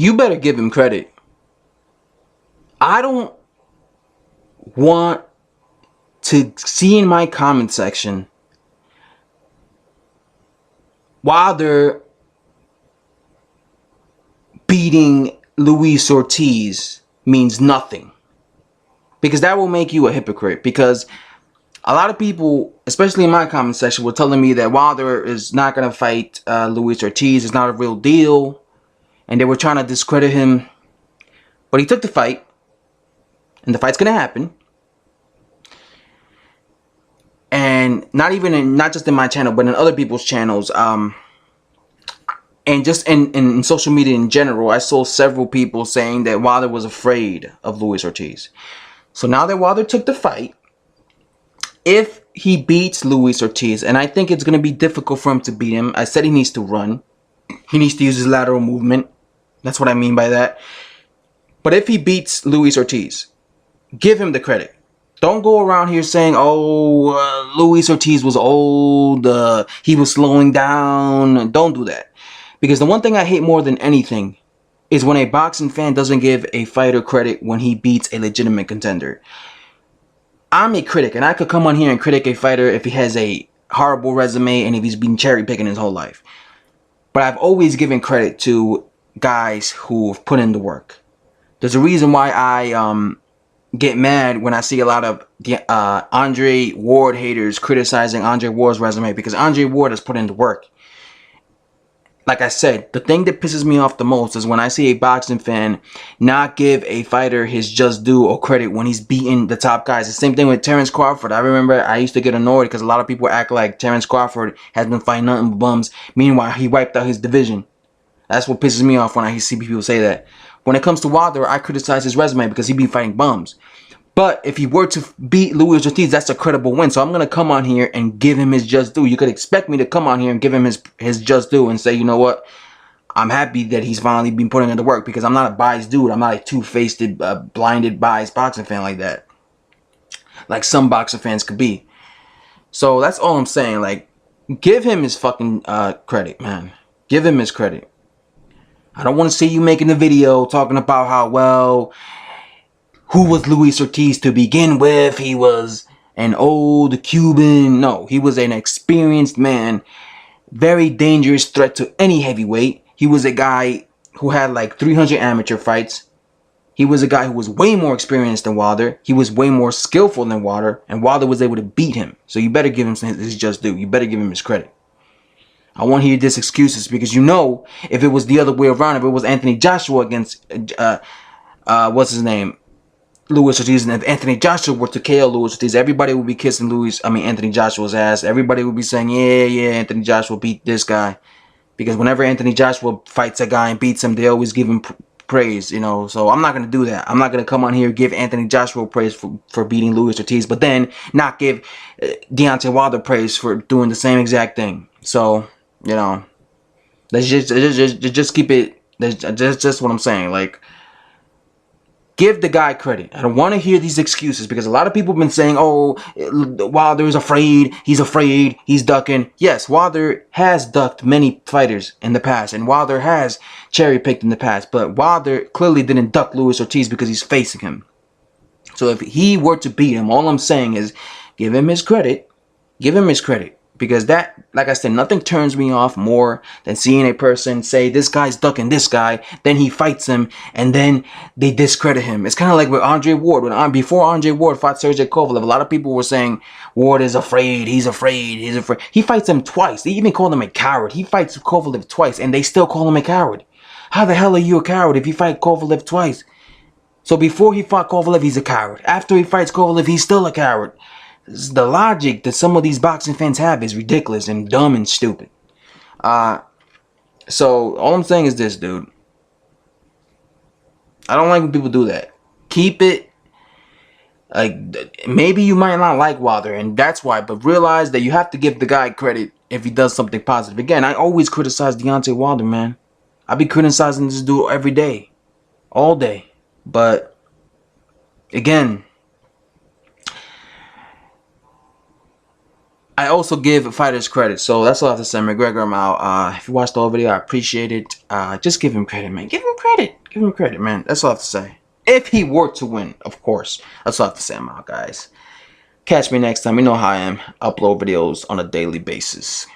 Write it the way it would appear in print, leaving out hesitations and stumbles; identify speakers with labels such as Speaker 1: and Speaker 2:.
Speaker 1: you better give him credit. I don't want to see in my comment section Wilder beating Luis Ortiz means nothing, because that will make you a hypocrite. Because a lot of people, especially in my comment section, were telling me that Wilder is not going to fight Luis Ortiz. It's not a real deal, and they were trying to discredit him. But he took the fight, and the fight's going to happen. And not just in my channel, but in other people's channels, and just in social media in general, I saw several people saying that Wilder was afraid of Luis Ortiz. So now that Wilder took the fight, if he beats Luis Ortiz, and I think it's going to be difficult for him to beat him. I said he needs to run. He needs to use his lateral movement. That's what I mean by that. But if he beats Luis Ortiz, give him the credit. Don't go around here saying, oh, Luis Ortiz was old, he was slowing down. Don't do that. Because the one thing I hate more than anything is when a boxing fan doesn't give a fighter credit when he beats a legitimate contender. I'm a critic, and I could come on here and critic a fighter if he has a horrible resume and if he's been cherry picking his whole life. But I've always given credit to guys who've put in the work. There's a reason why I get mad when I see a lot of Andre Ward haters criticizing Andre Ward's resume, because Andre Ward has put in the work. Like I said, the thing that pisses me off the most is when I see a boxing fan not give a fighter his just due or credit when he's beating the top guys. The same thing with Terrence Crawford. I remember I used to get annoyed because a lot of people act like Terrence Crawford has been fighting nothing but bums. Meanwhile, he wiped out his division. That's what pisses me off when I see people say that. When it comes to Wilder, I criticize his resume because he be fighting bums. But if he were to beat Luis Ortiz, that's a credible win. So I'm going to come on here and give him his just due. You could expect me to come on here and give him his just due and say, you know what? I'm happy that he's finally been putting in the work, because I'm not a biased dude. I'm not a two-faced, blinded, biased boxing fan like that. Like some boxing fans could be. So that's all I'm saying. Like, give him his fucking credit, man. Give him his credit. I don't want to see you making a video talking about how, well, who was Luis Ortiz to begin with? He was an old Cuban. No, he was an experienced man. Very dangerous threat to any heavyweight. He was a guy who had like 300 amateur fights. He was a guy who was way more experienced than Wilder. He was way more skillful than Wilder. And Wilder was able to beat him. So you better give him his just due. You better give him his credit. I won't hear this excuses, because you know, if it was the other way around, if it was Anthony Joshua against, what's his name? Luis Ortiz, and if Anthony Joshua were to KO Luis Ortiz, everybody would be kissing Anthony Joshua's ass. Everybody would be saying, yeah, Anthony Joshua beat this guy. Because whenever Anthony Joshua fights a guy and beats him, they always give him praise, you know. So I'm not going to do that. I'm not going to come on here and give Anthony Joshua praise for beating Luis Ortiz, but then not give Deontay Wilder praise for doing the same exact thing. So, you know, let's just keep it, that's just what I'm saying. Like, give the guy credit. I don't want to hear these excuses, because a lot of people have been saying, oh, Wilder is afraid, he's ducking. Yes, Wilder has ducked many fighters in the past, and Wilder has cherry-picked in the past, but Wilder clearly didn't duck Luis Ortiz because he's facing him. So if he were to beat him, all I'm saying is give him his credit. Give him his credit. Because that, like I said, nothing turns me off more than seeing a person say, this guy's ducking this guy, then he fights him, and then they discredit him. It's kind of like with Andre Ward. Before Andre Ward fought Sergey Kovalev, a lot of people were saying, Ward is afraid, he's afraid. He fights him twice. They even call him a coward. He fights Kovalev twice, and they still call him a coward. How the hell are you a coward if you fight Kovalev twice? So before he fought Kovalev, he's a coward. After he fights Kovalev, he's still a coward. The logic that some of these boxing fans have is ridiculous and dumb and stupid. So all I'm saying is this, dude. I don't like when people do that. Keep it. Like, maybe you might not like Wilder, and that's why. But realize that you have to give the guy credit if he does something positive. Again, I always criticize Deontay Wilder, man. I be criticizing this dude every day, all day. But again, I also give fighters credit, so that's all I have to say. McGregor, I'm out. If you watched the whole video, I appreciate it. Just give him credit, man. Give him credit. Give him credit, man. That's all I have to say. If he were to win, of course. That's all I have to say. I'm out, guys. Catch me next time. You know how I am. Upload videos on a daily basis.